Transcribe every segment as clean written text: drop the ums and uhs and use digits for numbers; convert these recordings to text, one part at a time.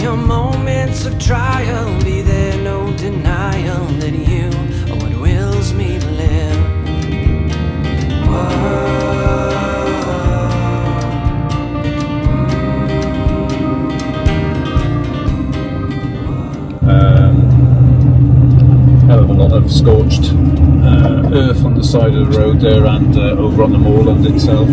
your moments of trial, be there no denial that you are what wills me to live. Hell of a lot of scorched earth on the side of the road there, and over on the moorland itself.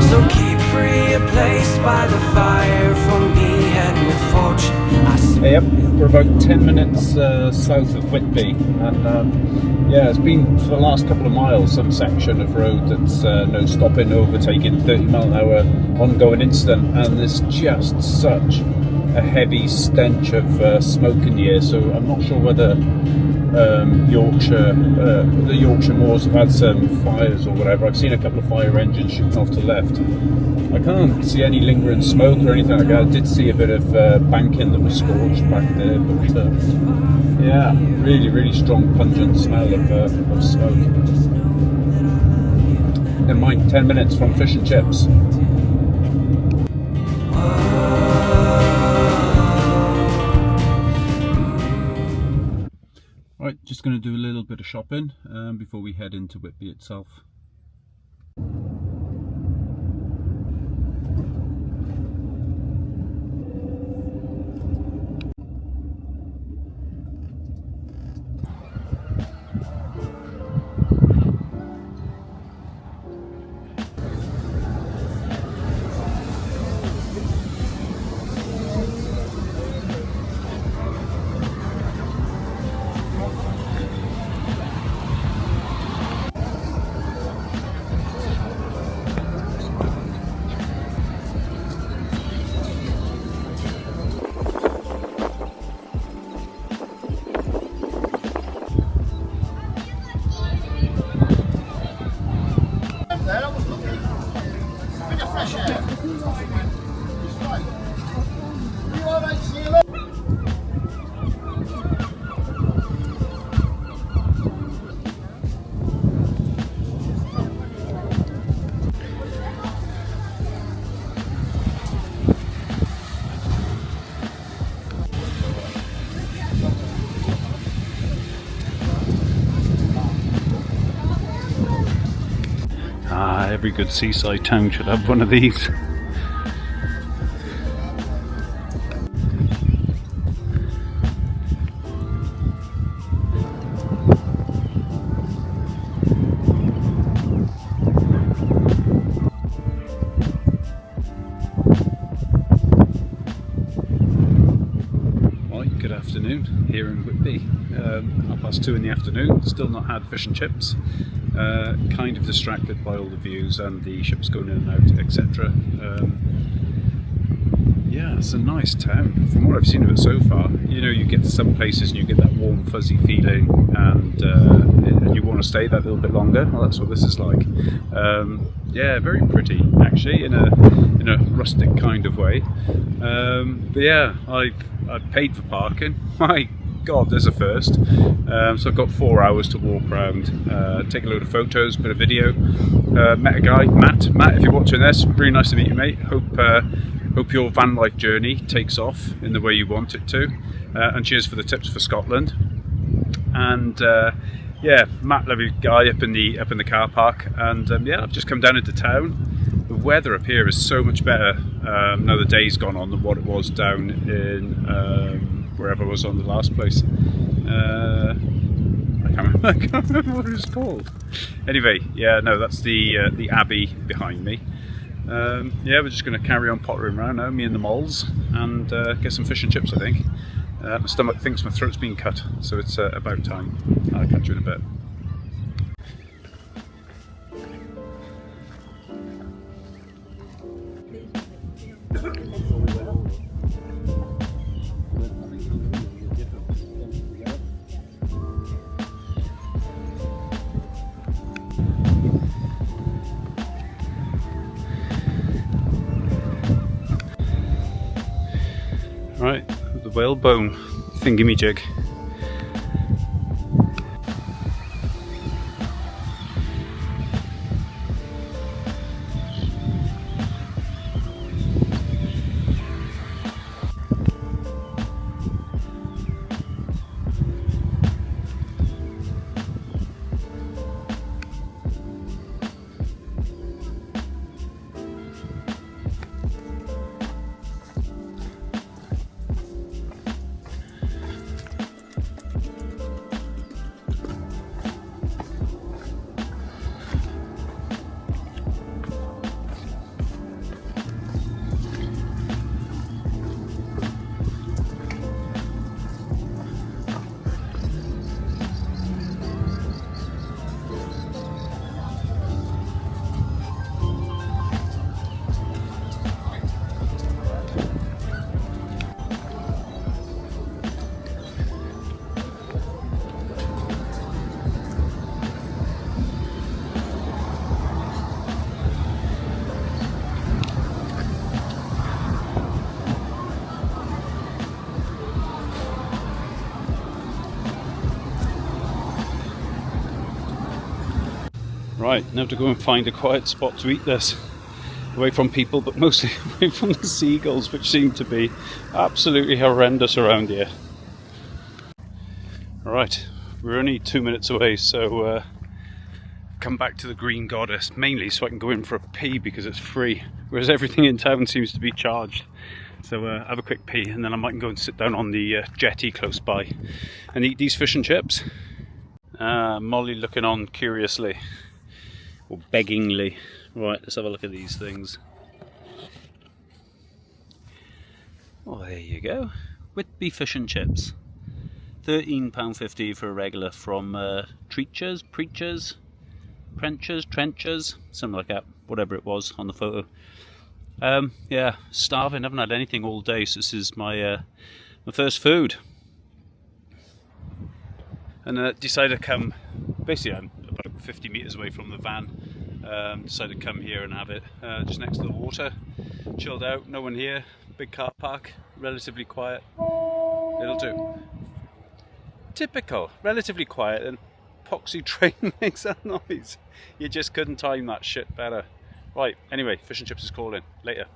So keep free a place by the fire for me and with fortune. Yep, we're about 10 minutes south of Whitby, and yeah, it's been for the last couple of miles some section of road that's no stopping, no overtaking, 30-mile-an-hour ongoing incident, and there's just such a heavy stench of smoke in the air. So I'm not sure whether the Yorkshire moors have had some fires or whatever. I've seen a couple of fire engines shooting off to the left. I can't see any lingering smoke or anything like that. I did see a bit of banking that was scorched back there, but yeah, really strong pungent smell of smoke. Never mind, 10 minutes from fish and chips. Right, just going to do a little bit of shopping before we head into Whitby itself. Every good seaside town should have one of these. Right, good afternoon here in Whitby. 2:30 in the afternoon, still not had fish and chips. Kind of distracted by all the views and the ships going in and out, etc. Yeah, it's a nice town. From what I've seen of it so far, you know, you get to some places and you get that warm, fuzzy feeling, and you want to stay that little bit longer. Well, that's what this is like. Yeah, very pretty actually, in a rustic kind of way. But yeah, I've paid for parking. My God, there's a first. So I've got 4 hours to walk around, take a load of photos, bit of video. Met a guy, Matt. Matt, if you're watching this, really nice to meet you, mate. Hope your van life journey takes off in the way you want it to. And cheers for the tips for Scotland. And yeah, Matt, lovely guy up in the car park. And yeah, I've just come down into town. The weather up here is so much better now the day's gone on than what it was down in wherever I was on the last place. I can't remember what it was called. Anyway, yeah, no, that's the Abbey behind me. Yeah, we're just going to carry on pottering around now, me and the moles, and get some fish and chips, I think. My stomach thinks my throat's been cut, so it's about time. I'll catch you in a bit. Right, the whalebone thingamajig. Right, now to go and find a quiet spot to eat this. Away from people, but mostly away from the seagulls, which seem to be absolutely horrendous around here. Right, we're only 2 minutes away, so come back to the Green Goddess, mainly so I can go in for a pee because it's free, whereas everything in town seems to be charged. So have a quick pee, and then I might go and sit down on the jetty close by and eat these fish and chips. Molly looking on curiously, or beggingly. Right, let's have a look at these things. Oh, there you go. Whitby fish and chips. £13.50 for a regular from Treachers, Preachers, Prenchers, Trenchers, something like that, whatever it was on the photo. Yeah, starving, haven't had anything all day, so this is my my first food. And decided to come, basically I'm about 50 metres away from the van, decided to come here and have it just next to the water, chilled out, no one here, big car park, relatively quiet, it'll do. Typical, relatively quiet, and poxy train makes that noise. You just couldn't time that shit better. Right, anyway, fish and chips is calling. Later.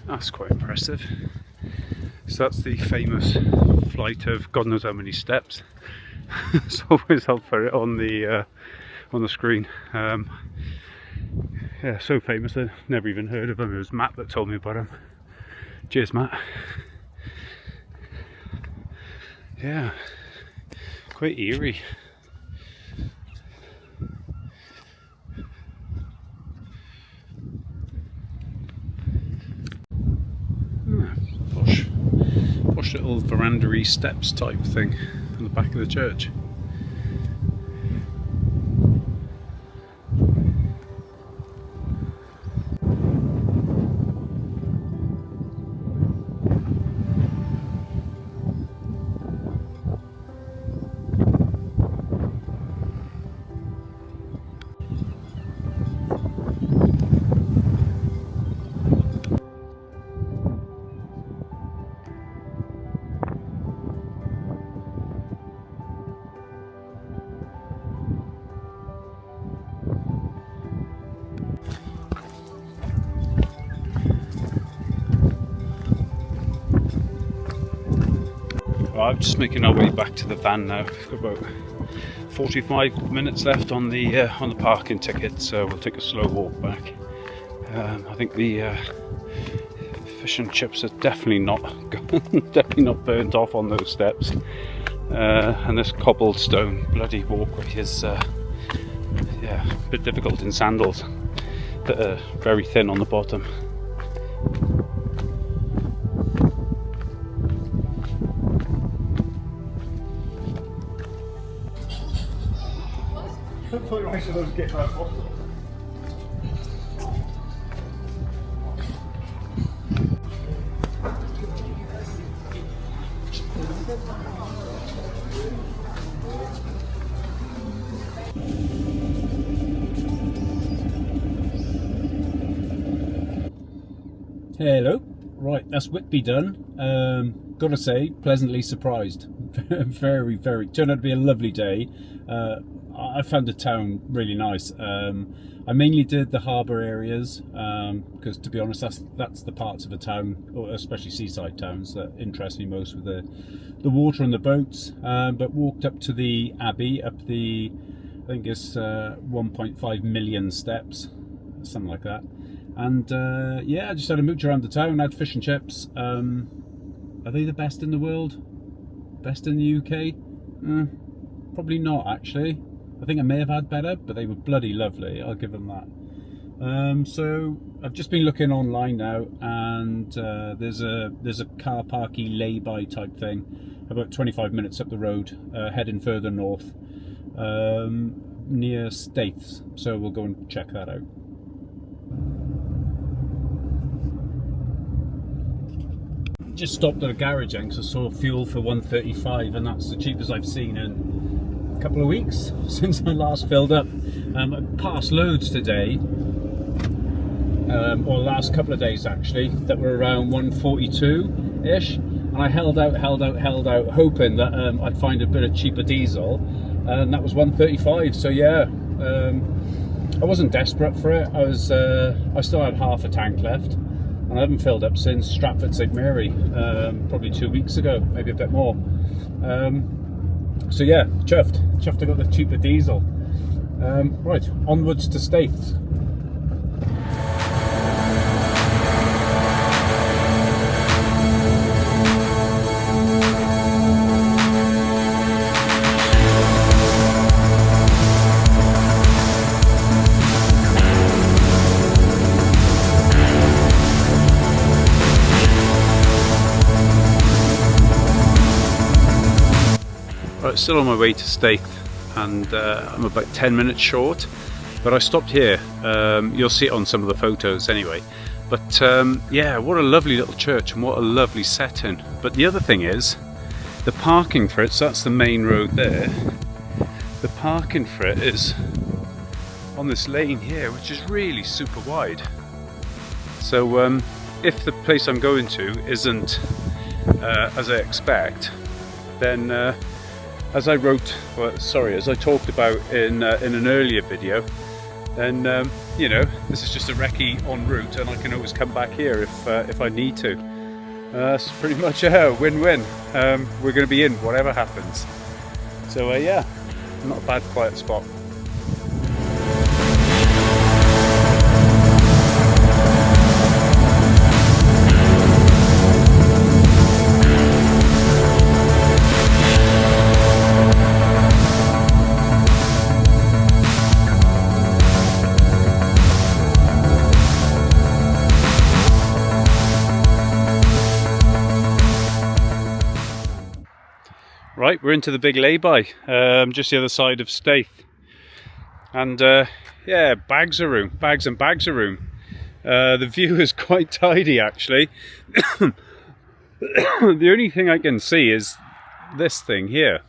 That's quite impressive. So that's the famous flight of God knows how many steps. It's always helped for it on the screen. Yeah, so famous I never even heard of him. It was Matt that told me about him. Cheers, Matt. Yeah, quite eerie. Posh little veranda-y steps type thing on the back of the church. Right, I'm just making our way back to the van now. We've got about 45 minutes left on the parking ticket, so we'll take a slow walk back. I think the fish and chips are definitely not burnt off on those steps, and this cobblestone bloody walkway is yeah, a bit difficult in sandals that are very thin on the bottom. I should get that bottle. Hello. Right, that's Whitby done. Gotta say, pleasantly surprised. Very, very. Turned out to be a lovely day. I found the town really nice. I mainly did the harbour areas because, to be honest, that's the parts of a town, or especially seaside towns, that interest me most, with the water and the boats. But walked up to the Abbey, up the, I think it's 1.5 million steps, something like that. And yeah, I just had a mooch around the town, had fish and chips. Are they the best in the world? Best in the UK? Probably not, actually. I think I may have had better, but they were bloody lovely, I'll give them that. So I've just been looking online now, and there's a car parky lay-by type thing about 25 minutes up the road, heading further north, near Staithes. So we'll go and check that out. Just stopped at a garage because I saw fuel for 135, and that's the cheapest I've seen in a couple of weeks since I last filled up. I passed loads today, or last couple of days actually, that were around 142-ish, and I held out, hoping that I'd find a bit of cheaper diesel, and that was 135. So yeah, I wasn't desperate for it. I still had half a tank left. And I haven't filled up since Stratford St Mary, probably 2 weeks ago, maybe a bit more. So yeah, chuffed I got the cheaper diesel. Right, onwards to Staithes. Right, still on my way to Staithes, and I'm about 10 minutes short, but I stopped here. You'll see it on some of the photos anyway. But yeah, what a lovely little church, and what a lovely setting. But the other thing is, the parking for it, so that's the main road there, the parking for it is on this lane here, which is really super wide. So if the place I'm going to isn't as I expect, then as I talked about in an earlier video, then you know, this is just a recce en route, and I can always come back here if I need to. It's pretty much a win-win. We're going to be in whatever happens. So yeah, not a bad quiet spot. Right, we're into the big lay-by, just the other side of Staithes, and yeah, bags and bags of room. The view is quite tidy actually. The only thing I can see is this thing here.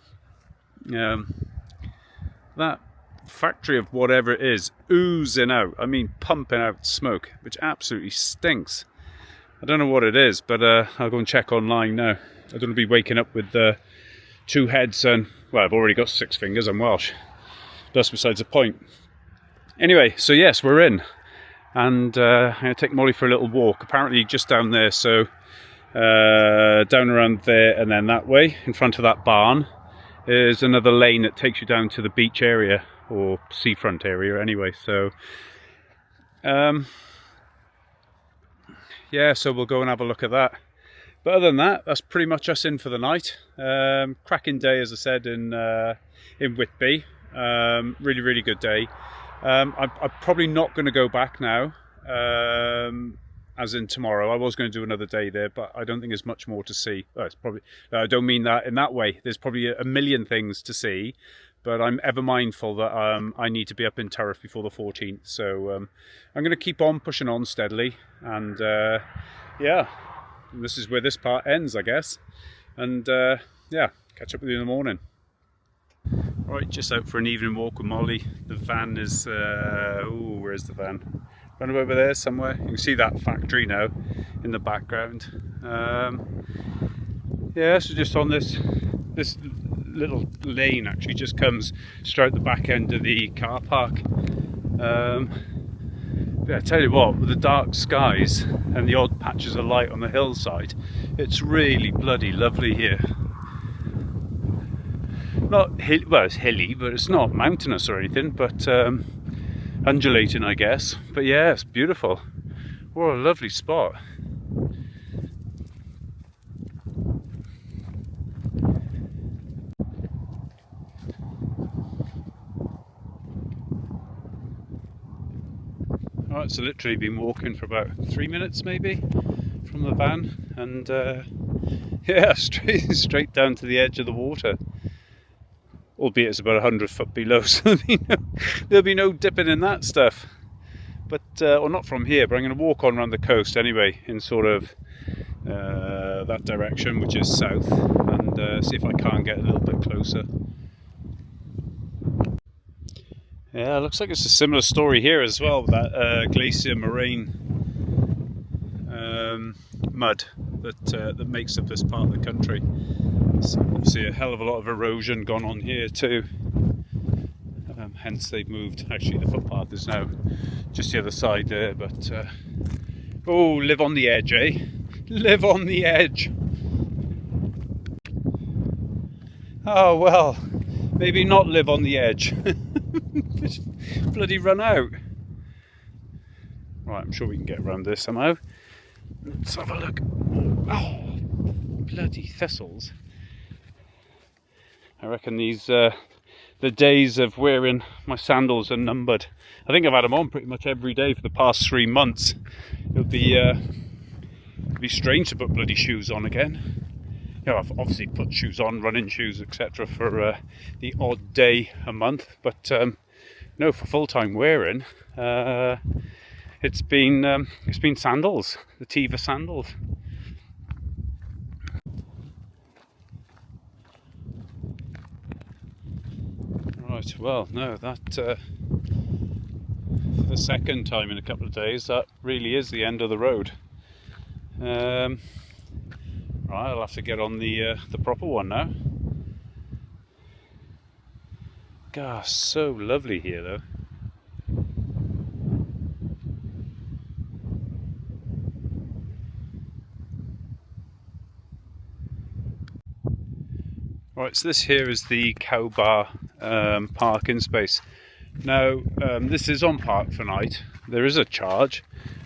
That factory of whatever it is oozing out, I mean pumping out smoke, which absolutely stinks. I don't know what it is, but I'll go and check online now. I don't want to be waking up with two heads, and well, I've already got 6 fingers, I'm Welsh. That's besides the point. Anyway, so yes, we're in, and I'm going to take Molly for a little walk, apparently just down there, so down around there, and then that way, in front of that barn, is another lane that takes you down to the beach area, or seafront area anyway, so yeah, so we'll go and have a look at that. But other than that, that's pretty much us in for the night. Cracking day, as I said, in Whitby. Really, really good day. I'm probably not going to go back now, as in tomorrow. I was going to do another day there, but I don't think there's much more to see. Well, it's probably, I don't mean that in that way. There's probably a million things to see, but I'm ever mindful that I need to be up in Turriff before the 14th. So I'm going to keep on pushing on steadily, and yeah, this is where this part ends, I guess. And yeah, catch up with you in the morning. Right, just out for an evening walk with Molly. The van is, where's the van? Run over there somewhere. You can see that factory now in the background. Yeah, so just on this little lane actually just comes straight at the back end of the car park. Yeah, I tell you what, with the dark skies and the odd patches of light on the hillside, it's really bloody lovely here. Not well, it's hilly, but it's not mountainous or anything, but undulating, I guess. But yeah, it's beautiful. What a lovely spot. Alright, so literally been walking for about 3 minutes maybe from the van, and yeah, straight down to the edge of the water. Albeit it's about 100 foot below, so there'll be no dipping in that stuff. But, or not from here, but I'm going to walk on around the coast anyway, in sort of that direction, which is south, and see if I can't get a little bit closer. Yeah, it looks like it's a similar story here as well, with that glacier moraine mud that makes up this part of the country. So obviously a hell of a lot of erosion gone on here too. Hence they've moved. Actually, the footpath is now just the other side there. But oh, live on the edge, eh? Live on the edge. Oh well, maybe not live on the edge. Bloody run out. Right, I'm sure we can get around this somehow. Let's have a look. Oh, bloody thistles. I reckon these the days of wearing my sandals are numbered. I think I've had them on pretty much every day for the past 3 months. It'll be strange to put bloody shoes on again. You know, I've obviously put shoes on, running shoes, etc. for the odd day a month, but no, for full-time wearing, it's been sandals, the Tiva sandals. Right, well, no, that for the second time in a couple of days, that really is the end of the road. Right, I'll have to get on the proper one now. Gosh, so lovely here though. Right, so this here is the cow bar parking space. Now, this is on Park for Night. There is a charge,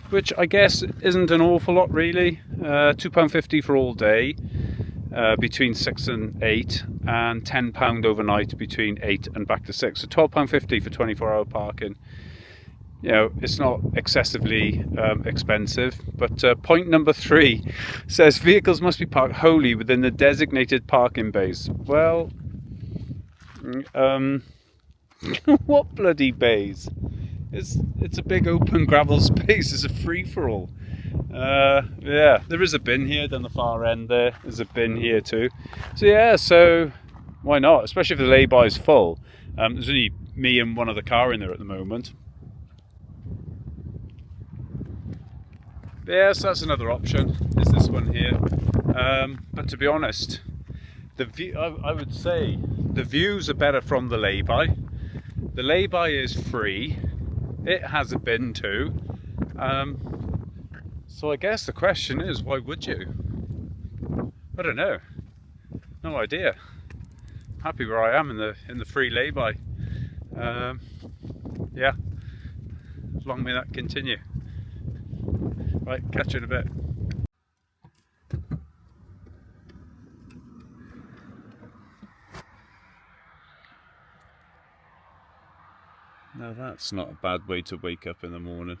which I guess isn't an awful lot really. £2.50 for all day, between 6 and 8, and £10 overnight between 8 and back to 6. So £12.50 for 24-hour parking. You know, it's not excessively expensive, but point number 3 says vehicles must be parked wholly within the designated parking bays. Well, what bloody bays? It's a big open gravel space. It's a free-for-all. Yeah, there is a bin here down the far end there. There's a bin here too. So yeah, so why not? Especially if the lay-by is full. There's only me and one other car in there at the moment. Yes, that's another option, is this one here. But to be honest, the view, I would say the views are better from the lay-by. The lay-by is free. It has a bin too. So I guess the question is, why would you? I don't know. No idea. Happy where I am in the free lay-by. Yeah. Long may that continue. Right, catch you in a bit. Now that's not a bad way to wake up in the morning.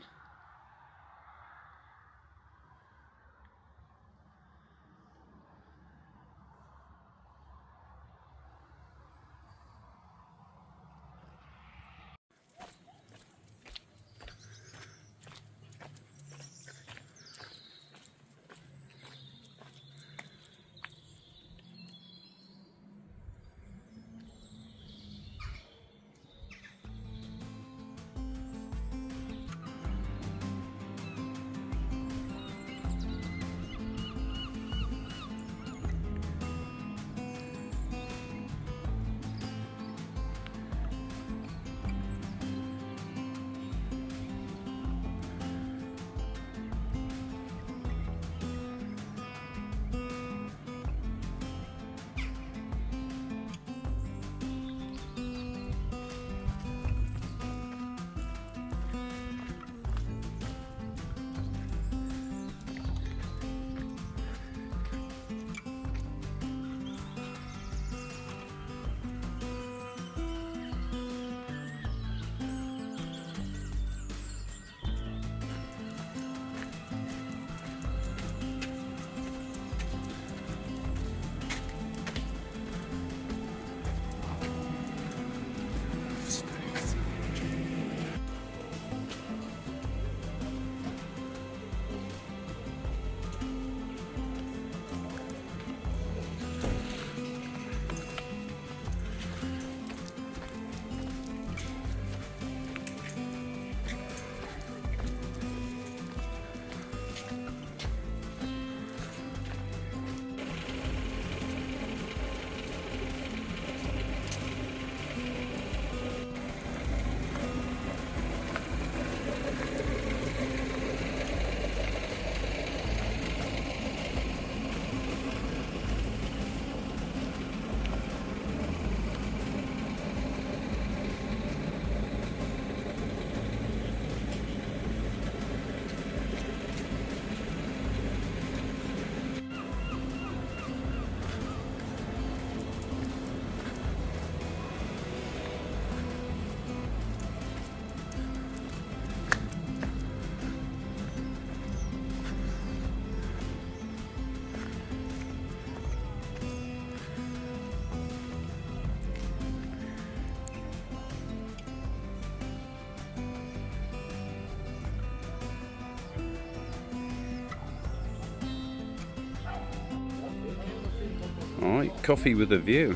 Alright, coffee with a view.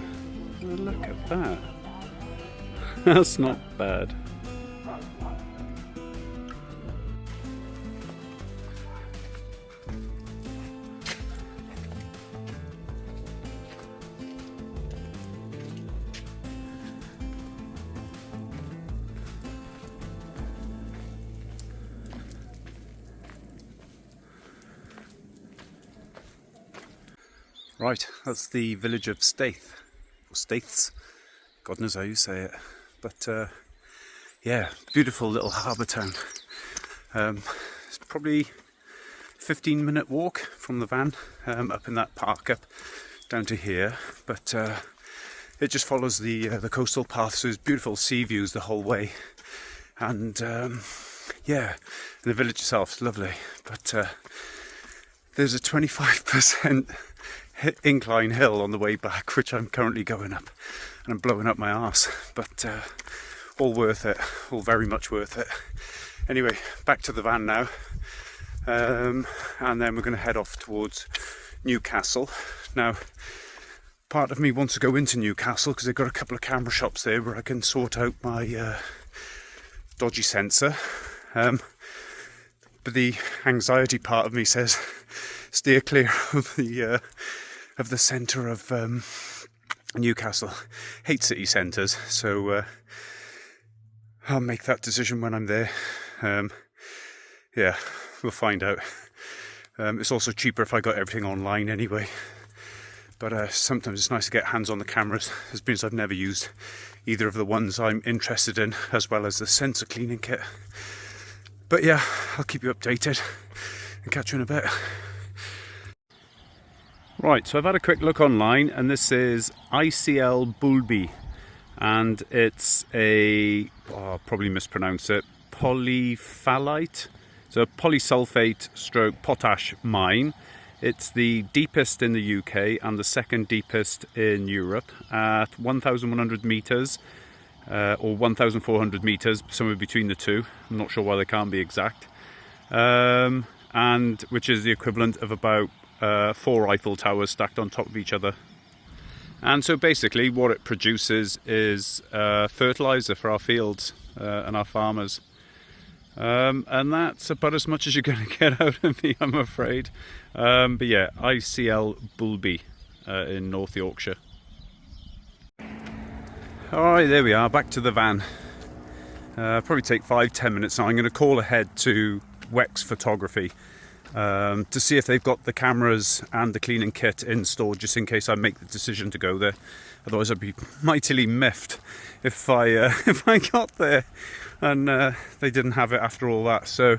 Oh, look at that. That's not bad. Right, that's the village of Staithes, or Staithes, God knows how you say it, but yeah, beautiful little harbour town. It's probably 15-minute walk from the van, up in that park up down to here, but it just follows the coastal path, so there's beautiful sea views the whole way, and yeah, the village itself is lovely, but there's a 25% incline hill on the way back, which I'm currently going up, and I'm blowing up my arse, but all worth it, all very much worth it. Anyway, back to the van now, and then we're going to head off towards Newcastle. Now, part of me wants to go into Newcastle because they've got a couple of camera shops there where I can sort out my dodgy sensor, but the anxiety part of me says steer clear of the centre of Newcastle. Hate city centres, so I'll make that decision when I'm there. Yeah, we'll find out. It's also cheaper if I got everything online anyway, but sometimes it's nice to get hands on the cameras, as means I've never used either of the ones I'm interested in, as well as the sensor cleaning kit. But yeah, I'll keep you updated and catch you in a bit. Right, so I've had a quick look online, and this is ICL Boulby, and it's a, I'll probably mispronounce it, polyphthalate, so polysulfate stroke potash mine. It's the deepest in the UK and the second deepest in Europe at 1,100 metres or 1,400 metres, somewhere between the two. I'm not sure why they can't be exact, and which is the equivalent of about 4 Eiffel Towers stacked on top of each other. And so basically what it produces is fertiliser for our fields and our farmers. And that's about as much as you're going to get out of me, I'm afraid. But yeah, ICL Boulby in North Yorkshire. Alright, there we are, back to the van. Probably take 5-10 minutes now. I'm going to call ahead to Wex Photography to see if they've got the cameras and the cleaning kit in store, just in case I make the decision to go there. Otherwise I'd be mightily miffed if I got there and they didn't have it after all that. So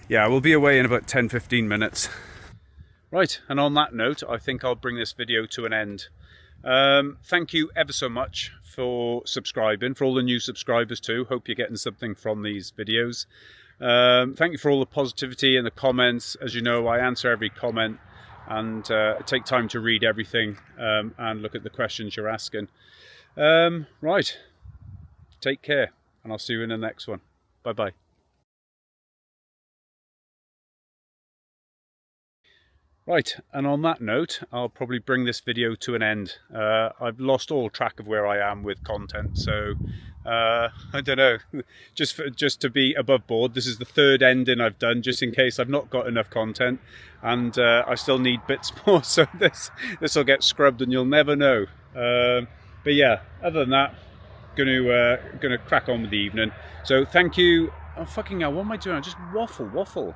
yeah, we'll be away in about 10-15 minutes. Right, and on that note, I think I'll bring this video to an end. Thank you ever so much for subscribing, for all the new subscribers too. Hope you're getting something from these videos. Thank you for all the positivity and the comments. As you know, I answer every comment and take time to read everything and look at the questions you're asking. Right, take care, and I'll see you in the next one. Bye bye. Right, and on that note, I'll probably bring this video to an end. I've lost all track of where I am with content, so I don't know, just to be above board, this is the third ending I've done, just in case I've not got enough content, and I still need bits more, so this will get scrubbed and you'll never know. But yeah, other than that, gonna crack on with the evening. So thank you. Oh fucking hell, what am I doing? I just waffle.